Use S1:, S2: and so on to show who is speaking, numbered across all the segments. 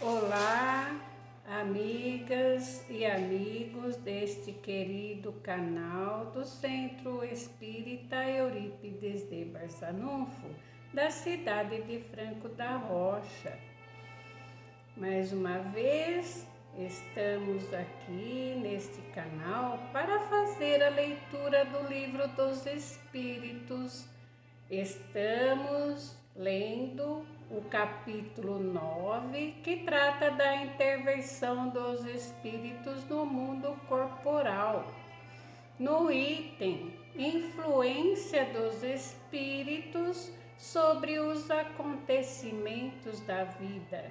S1: Olá, amigas e amigos deste querido canal do Centro Espírita Eurípides de Barçanufo, da cidade de Franco da Rocha. Mais uma vez, estamos aqui neste canal para fazer a leitura do Livro dos Espíritos. Estamos lendo o capítulo 9, que trata da intervenção dos espíritos no mundo corporal. No item Influência dos espíritos sobre os acontecimentos da vida.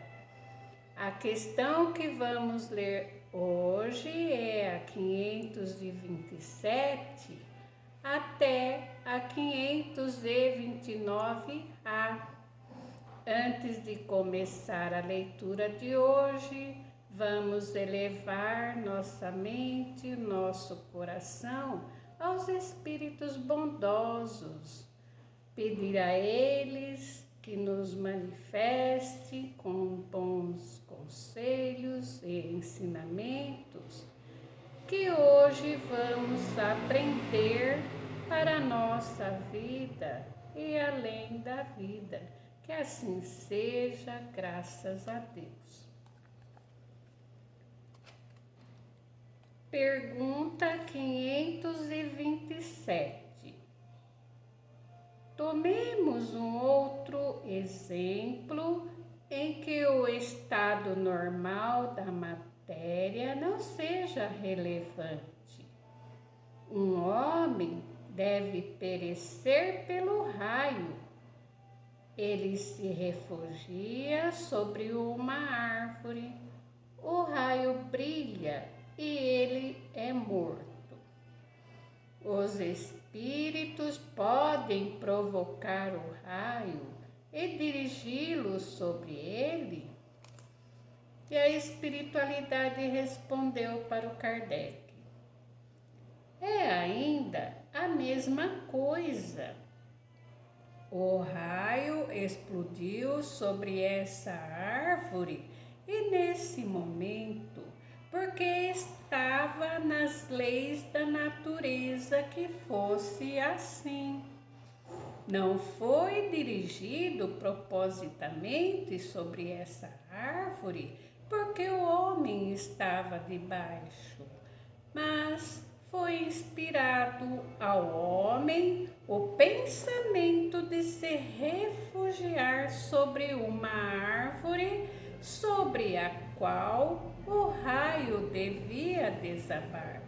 S1: A questão que vamos ler hoje é a 527 até a 529A. Antes de começar a leitura de hoje, vamos elevar nossa mente e nosso coração aos espíritos bondosos, pedir a eles que nos manifeste com bons conselhos e ensinamentos que hoje vamos aprender para a nossa vida e além da vida. Que assim seja, graças a Deus. Pergunta 527. Tomemos um outro exemplo em que o estado normal da matéria não seja relevante. Um homem deve perecer pelo raio. Ele se refugia sobre uma árvore, o raio brilha e ele é morto. Os espíritos podem provocar o raio e dirigi-lo sobre ele? E a espiritualidade respondeu para o Kardec: é ainda a mesma coisa. O raio explodiu sobre essa árvore e nesse momento, porque estava nas leis da natureza que fosse assim. Não foi dirigido propositamente sobre essa árvore, porque o homem estava debaixo, mas foi inspirado ao homem o pensamento de se refugiar sobre uma árvore sobre a qual o raio devia desabar.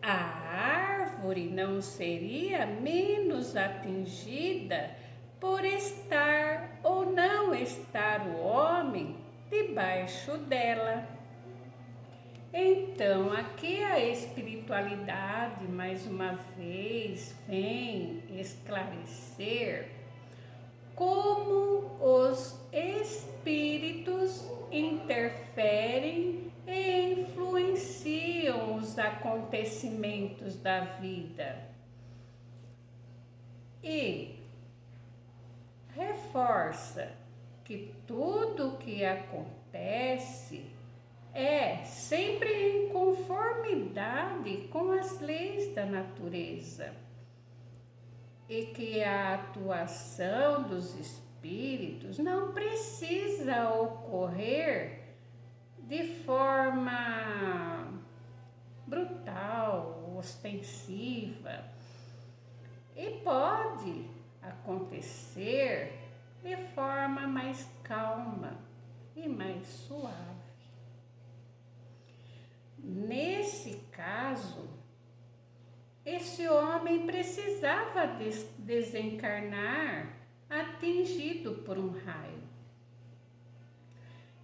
S1: A árvore não seria menos atingida por estar ou não estar o homem debaixo dela. Então, aqui a espiritualidade, mais uma vez, vem esclarecer como os espíritos interferem e influenciam os acontecimentos da vida. E reforça que tudo o que acontece é sempre em conformidade com as leis da natureza e que a atuação dos espíritos não precisa ocorrer de forma brutal, ostensiva, e pode acontecer de forma mais calma e mais suave. Nesse caso, esse homem precisava desencarnar atingido por um raio.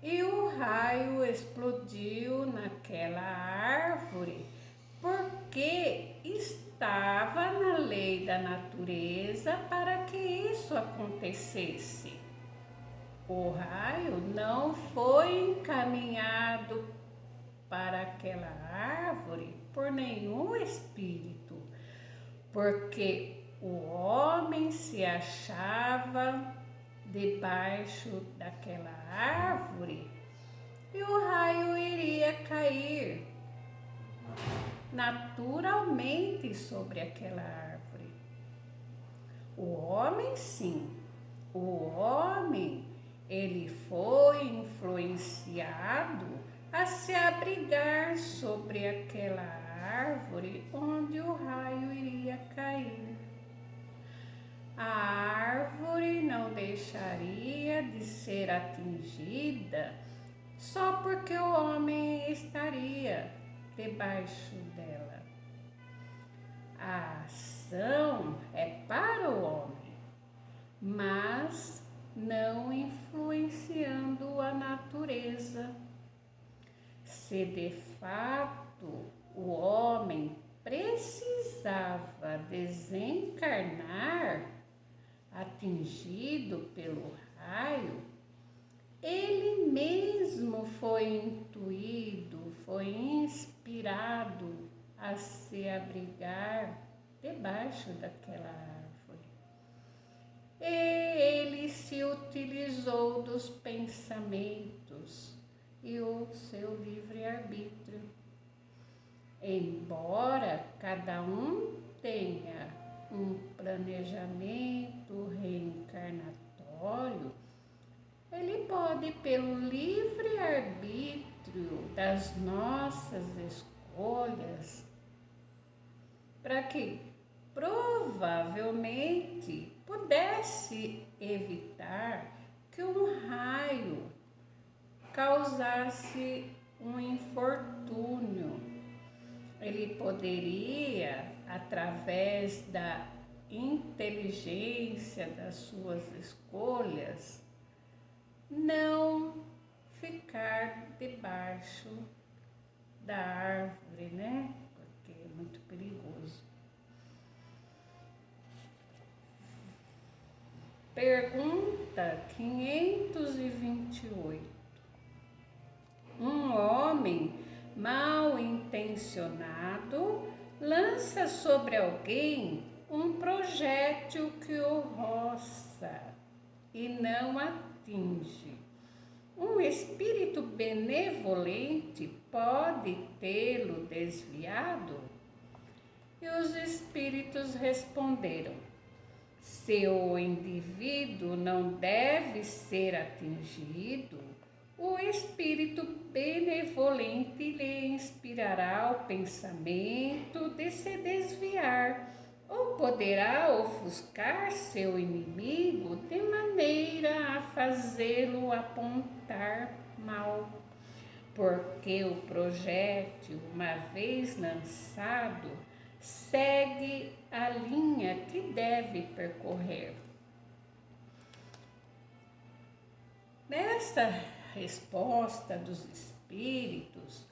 S1: E o raio explodiu naquela árvore porque estava na lei da natureza para que isso acontecesse. O raio não foi encaminhado para aquela árvore por nenhum espírito, porque o homem se achava debaixo daquela árvore e o raio iria cair naturalmente sobre aquela árvore. O homem, sim, o homem, ele foi influenciado a se abrigar sobre aquela árvore onde o raio iria cair. A árvore não deixaria de ser atingida só porque o homem estaria debaixo dela. A ação é para o homem, mas não influenciando a natureza. Se de fato o homem precisava desencarnar, atingido pelo raio, ele mesmo foi intuído, foi inspirado a se abrigar debaixo daquela árvore. E ele se utilizou dos pensamentos e o seu livre-arbítrio. Embora cada um tenha um planejamento reencarnatório, ele pode, pelo livre-arbítrio das nossas escolhas, para que provavelmente pudesse evitar que um raio causasse um infortúnio. Ele poderia, através da inteligência das suas escolhas, não ficar debaixo da árvore, né? Porque é muito perigoso. Pergunta 528. Um homem mal intencionado lança sobre alguém um projétil que o roça e não atinge. Um espírito benevolente pode tê-lo desviado? E os espíritos responderam: se o indivíduo não deve ser atingido, o espírito benevolente lhe inspirará o pensamento de se desviar, ou poderá ofuscar seu inimigo de maneira a fazê-lo apontar mal. Porque o projétil, uma vez lançado, segue a linha que deve percorrer. Nessa resposta dos espíritos,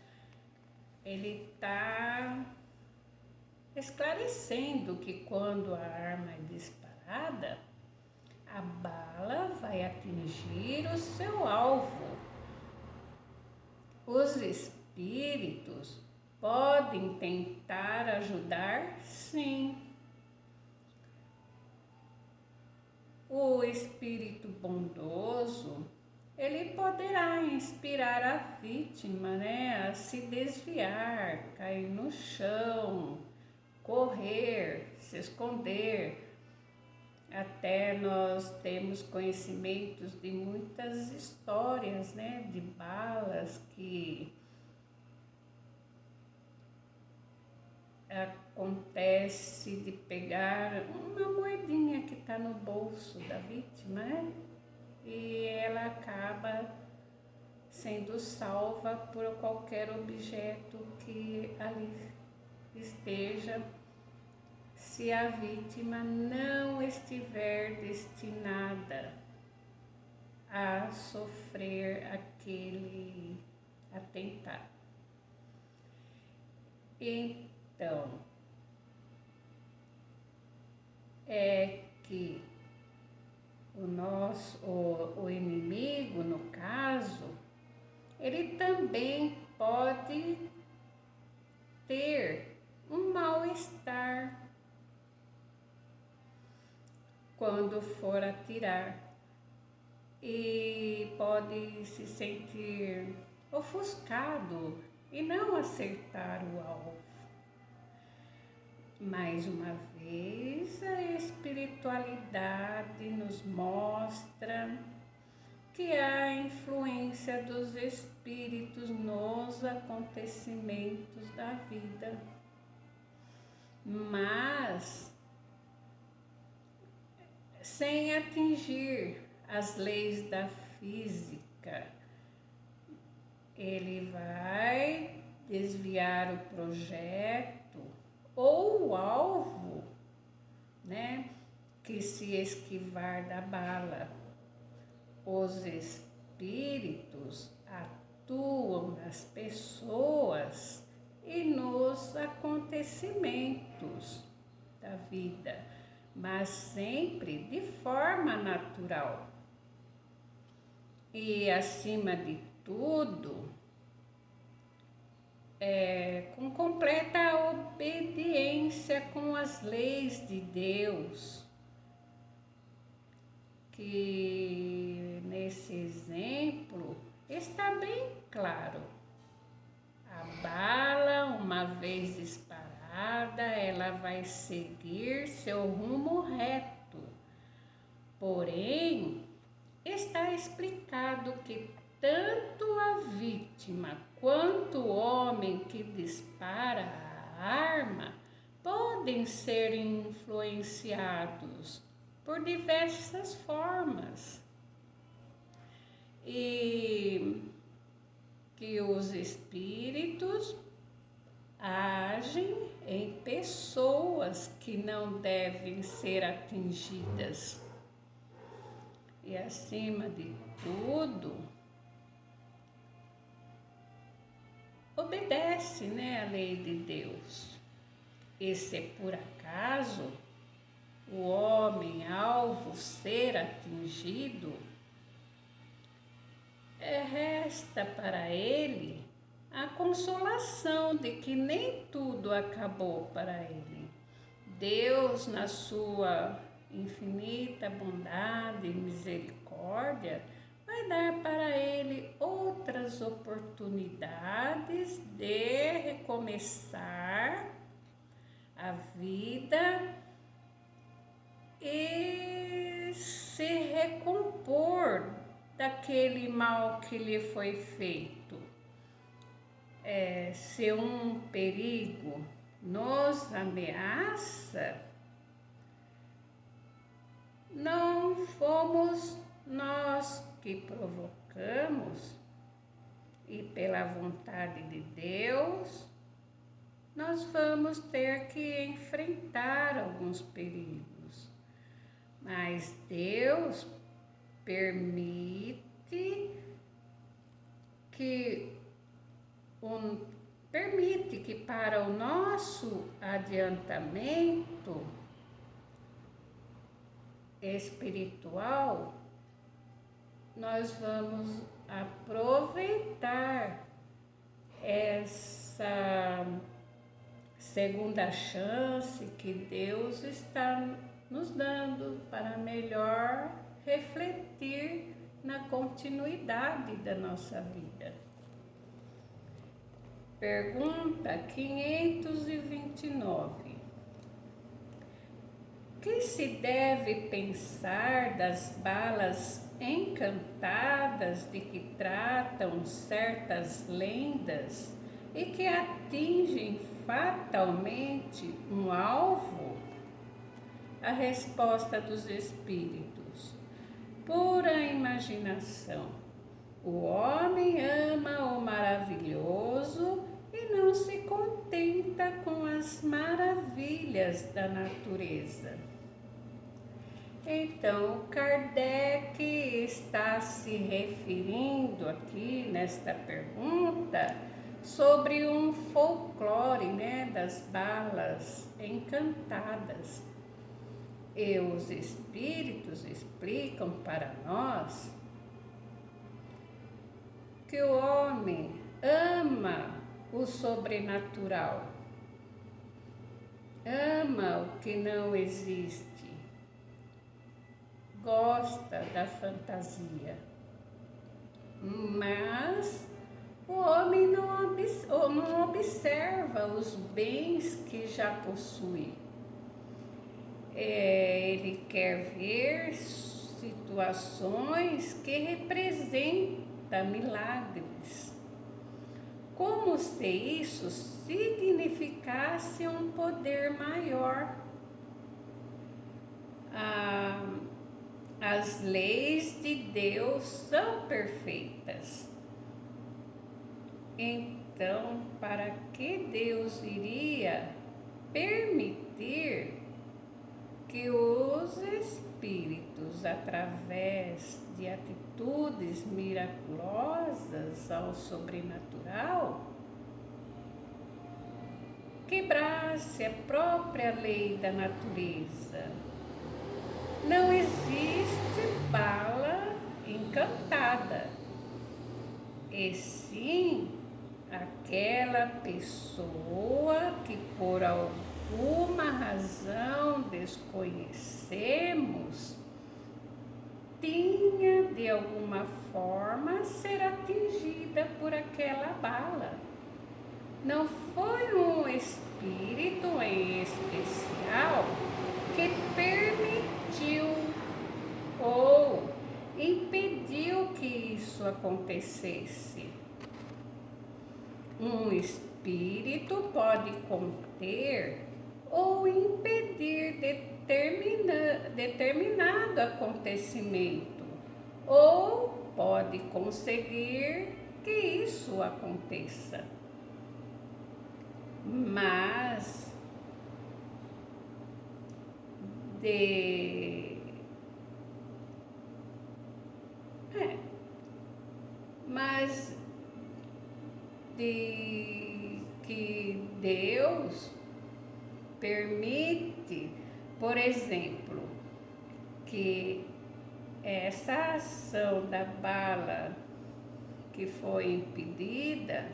S1: ele está esclarecendo que quando a arma é disparada, a bala vai atingir o seu alvo. Os espíritos podem tentar ajudar, sim. O espírito bondoso, ele poderá inspirar a vítima, né, a se desviar, cair no chão, correr, se esconder. Até nós temos conhecimentos de muitas histórias, né, de balas que acontece de pegar uma moedinha que está no bolso da vítima, né? E ela acaba sendo salva por qualquer objeto que ali esteja, se a vítima não estiver destinada a sofrer aquele atentado. Então, é que o inimigo, no caso, ele também pode ter um mal-estar quando for atirar e pode se sentir ofuscado e não acertar o alvo. Mais uma vez, a espiritualidade nos mostra que há influência dos espíritos nos acontecimentos da vida, mas sem atingir as leis da física. Ele vai desviar o projeto ou o alvo, né, que se esquivar da bala. Os espíritos atuam nas pessoas e nos acontecimentos da vida, mas sempre de forma natural. E acima de tudo, com completa obediência com as leis de Deus, que nesse exemplo está bem claro. A bala, uma vez disparada, ela vai seguir seu rumo reto. Porém, está explicado que tanto a vítima quanto o homem que dispara a arma podem ser influenciados por diversas formas, e que os espíritos agem em pessoas que não devem ser atingidas. E acima de tudo, obedece, né, a lei de Deus. E se por acaso o homem alvo ser atingido, resta para ele a consolação de que nem tudo acabou para ele. Deus, na sua infinita bondade e misericórdia, vai dar para ele outras oportunidades de recomeçar a vida e se recompor daquele mal que lhe foi feito. Se um perigo nos ameaça, não fomos nós que provocamos, e pela vontade de Deus, nós vamos ter que enfrentar alguns perigos. Mas Deus permite que para o nosso adiantamento espiritual, nós vamos aproveitar essa segunda chance que Deus está nos dando para melhor refletir na continuidade da nossa vida. Pergunta 529. O que se deve pensar das balas encantadas de que tratam certas lendas e que atingem fatalmente um alvo? A resposta dos espíritos: pura imaginação. O homem ama o maravilhoso e não se contenta com as maravilhas da natureza. Então, Kardec está se referindo aqui nesta pergunta sobre um folclore, né, das balas encantadas. E os espíritos explicam para nós que o homem ama o sobrenatural, ama o que não existe, gosta da fantasia, mas homem não observa os bens que já possui. Ele quer ver situações que representam milagres, como se isso significasse um poder maior. As leis de Deus são perfeitas. Então, para que Deus iria permitir que os espíritos, através de atitudes miraculosas ao sobrenatural, quebrasse a própria lei da natureza? Não existe bala encantada, e sim aquela pessoa que por alguma razão desconhecemos tinha de alguma forma ser atingida por aquela bala. Não foi um espírito em especial que permitiu ou impediu que isso acontecesse. Um espírito pode conter ou impedir determinado acontecimento, ou pode conseguir que isso aconteça. Mas de que Deus permite, por exemplo, que essa ação da bala que foi impedida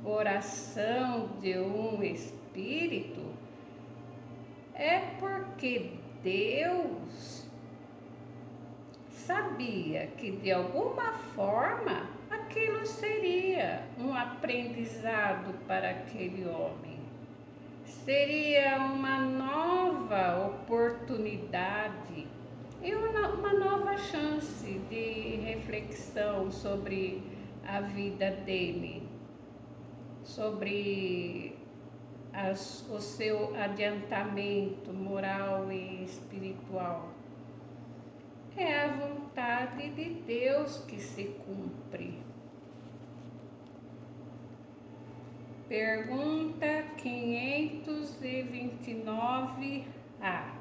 S1: por ação de um espírito, é porque Deus sabia que de alguma forma aquilo seria um aprendizado para aquele homem. Seria uma nova oportunidade e uma nova chance de reflexão sobre a vida dele, sobre o seu adiantamento moral e espiritual. É a vontade de Deus que se cumpre. Pergunta 529A.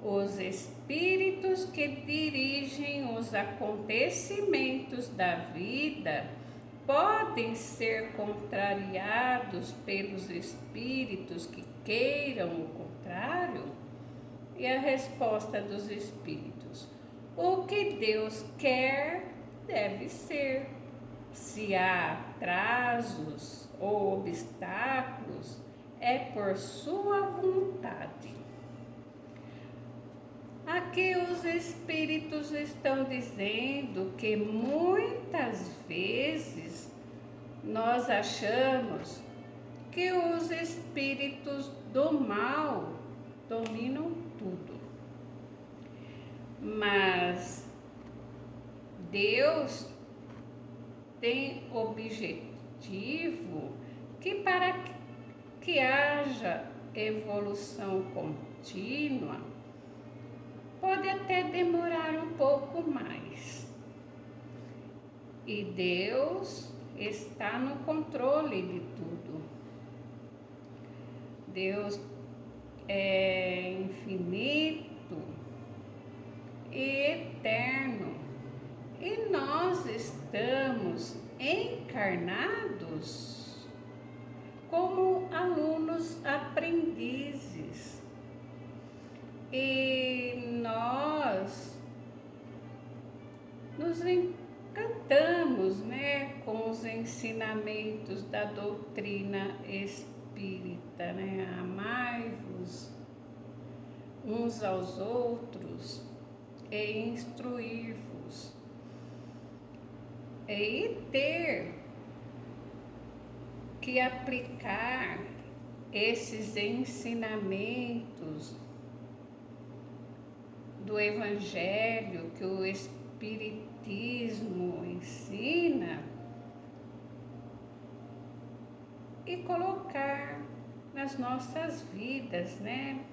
S1: Os espíritos que dirigem os acontecimentos da vida podem ser contrariados pelos espíritos que queiram o contrário? E a resposta dos espíritos: o que Deus quer deve ser. Se há atrasos ou obstáculos, é por sua vontade. Aqui os espíritos estão dizendo que muitas vezes nós achamos que os espíritos do mal dominam tudo. Mas Deus tem objetivo que para que haja evolução contínua, pode até demorar um pouco mais. E Deus está no controle de tudo. Deus é infinito e eterno. E nós estamos encarnados como alunos aprendizes. E nós nos encantamos, com os ensinamentos da doutrina espírita, Amai-vos uns aos outros e instruir-vos. e ter que aplicar esses ensinamentos do Evangelho que o Espiritismo ensina e colocar nas nossas vidas, né?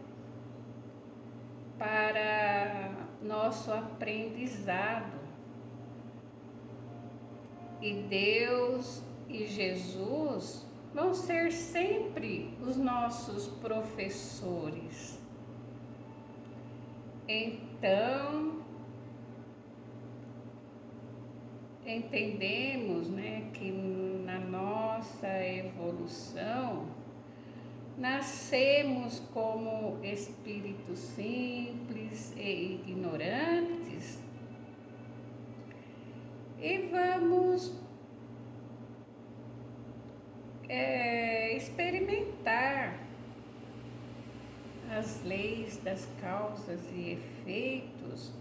S1: Para nosso aprendizado. E Deus e Jesus vão ser sempre os nossos professores. Então, entendemos, né, que na nossa evolução nascemos como espíritos simples e ignorantes e vamos experimentar as leis das causas e efeitos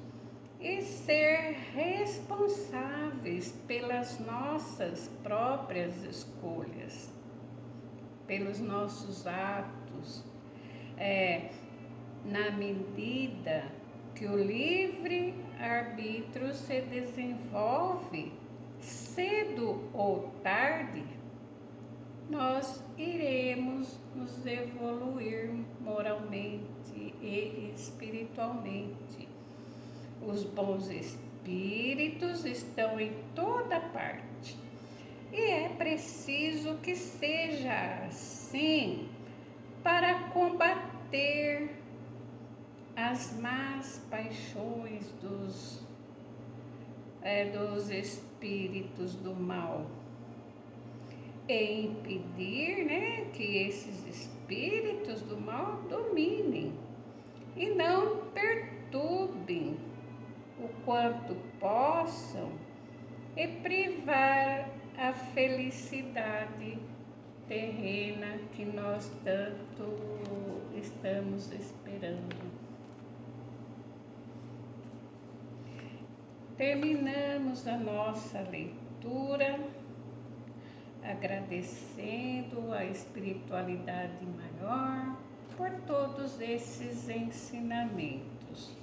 S1: e ser responsáveis pelas nossas próprias escolhas, pelos nossos atos, na medida que o livre arbítrio se desenvolve, cedo ou tarde, nós iremos nos evoluir moralmente e espiritualmente. Os bons espíritos estão em toda parte e é preciso que seja assim para combater as más paixões dos espíritos do mal e impedir, né, que esses espíritos do mal dominem e não perturbem o quanto possam e privar a felicidade terrena que nós tanto estamos esperando. Terminamos a nossa leitura agradecendo a espiritualidade maior por todos esses ensinamentos.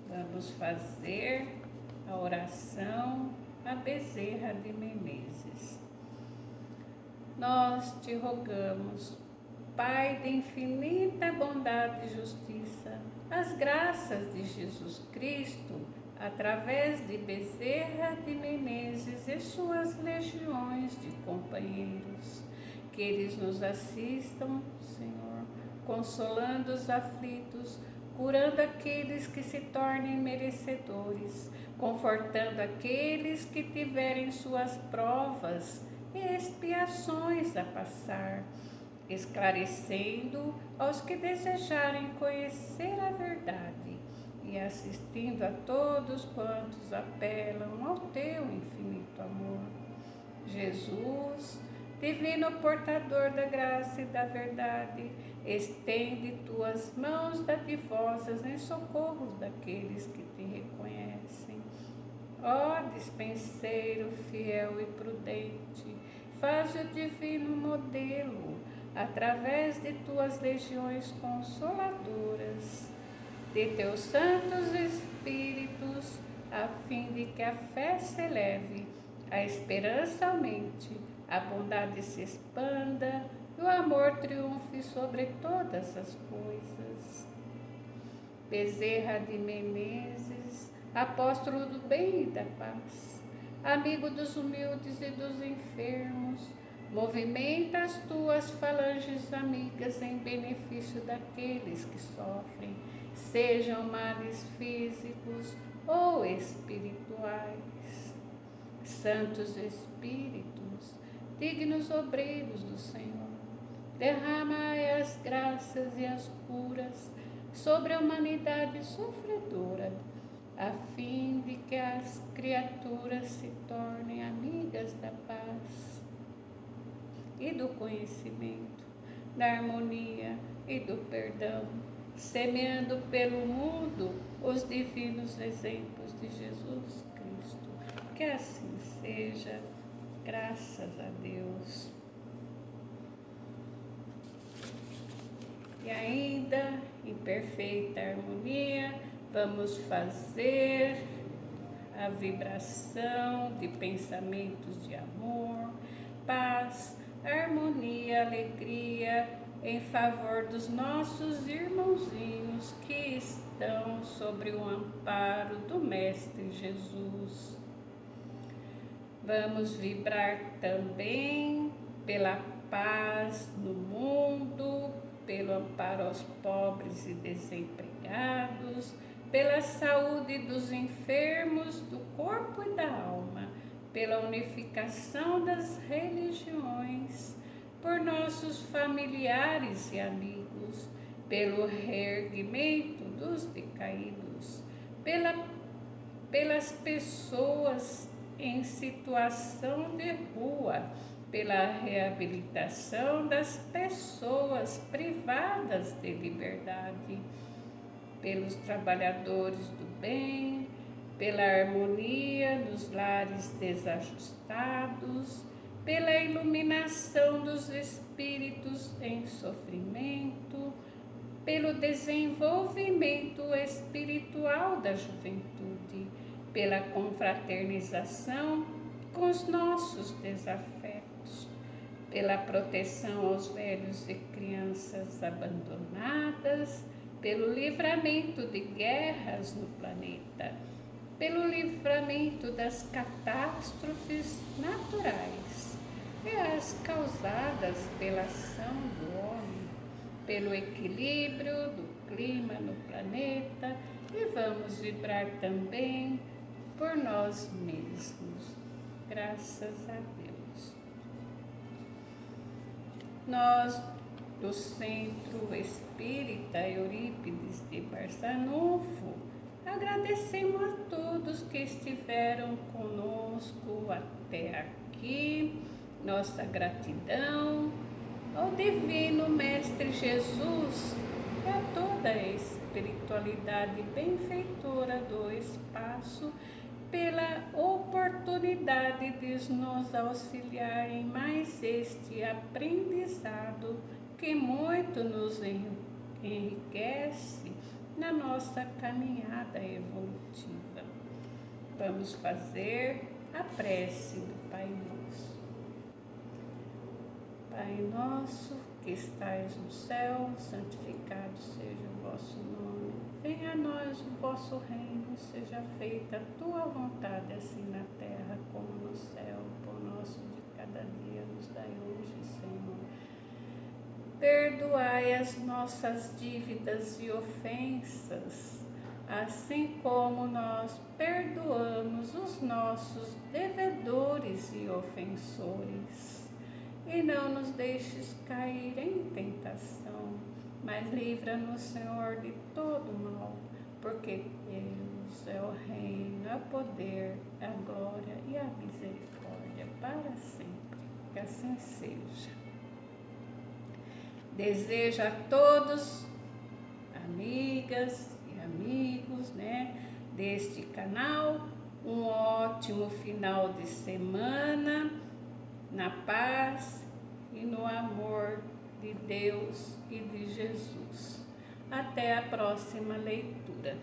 S1: Vamos fazer a oração a Bezerra de Menezes. Nós te rogamos, Pai de infinita bondade e justiça, as graças de Jesus Cristo, através de Bezerra de Menezes e suas legiões de companheiros, que eles nos assistam, Senhor, consolando os aflitos, curando aqueles que se tornem merecedores, confortando aqueles que tiverem suas provas e expiações a passar, esclarecendo aos que desejarem conhecer a verdade e assistindo a todos quantos apelam ao teu infinito amor. Jesus, divino portador da graça e da verdade, estende tuas mãos dadivosas em socorro daqueles que te reconhecem. Ó dispenseiro fiel e prudente, faz o divino modelo, através de tuas legiões consoladoras, de teus santos espíritos, a fim de que a fé se eleve, a esperança aumente, a bondade se expanda e o amor triunfe sobre todas as coisas. Bezerra de Menezes, apóstolo do bem e da paz, amigo dos humildes e dos enfermos, movimenta as tuas falanges amigas em benefício daqueles que sofrem, sejam males físicos ou espirituais. Santos Espíritos, dignos obreiros do Senhor, derramai as graças e as curas sobre a humanidade sofredora, a fim de que as criaturas se tornem amigas da paz e do conhecimento, da harmonia e do perdão, semeando pelo mundo os divinos exemplos de Jesus Cristo. Que assim seja, graças a Deus. E ainda, em perfeita harmonia, vamos fazer a vibração de pensamentos de amor, paz, harmonia, alegria em favor dos nossos irmãozinhos que estão sobre o amparo do Mestre Jesus. Vamos vibrar também pela paz no mundo, pelo amparo aos pobres e desempregados, pela saúde dos enfermos do corpo e da alma, pela unificação das religiões, por nossos familiares e amigos, pelo reerguimento dos decaídos, pelas pessoas em situação de rua, pela reabilitação das pessoas privadas de liberdade, pelos trabalhadores do bem, pela harmonia nos lares desajustados, pela iluminação dos espíritos em sofrimento, pelo desenvolvimento espiritual da juventude, pela confraternização com os nossos desafetos, pela proteção aos velhos e crianças abandonadas, pelo livramento de guerras no planeta, pelo livramento das catástrofes naturais e as causadas pela ação do homem, pelo equilíbrio do clima no planeta, e vamos vibrar também por nós mesmos, graças a Deus. Nós, do Centro Espírita Eurípides de Barçanufo, agradecemos a todos que estiveram conosco até aqui. Nossa gratidão ao Divino Mestre Jesus e a toda a espiritualidade benfeitora do espaço pela oportunidade de nos auxiliar em mais este aprendizado que muito nos enriquece na nossa caminhada evolutiva. Vamos fazer a prece do Pai Nosso. Pai nosso que estais no céu, santificado seja o vosso nome. Venha a nós o vosso reino, seja feita a tua vontade, assim na terra como no céu. O pão nosso de cada dia nos dai hoje, Senhor. Perdoai as nossas dívidas e ofensas, assim como nós perdoamos os nossos devedores e ofensores. E não nos deixes cair em tentação, mas livra-nos, Senhor, de todo mal, porque Deus é o reino, o poder, a glória e a misericórdia para sempre. Que assim seja. Desejo a todos, amigas e amigos, deste canal, um ótimo final de semana, na paz e no amor de Deus e de Jesus. Até a próxima leitura.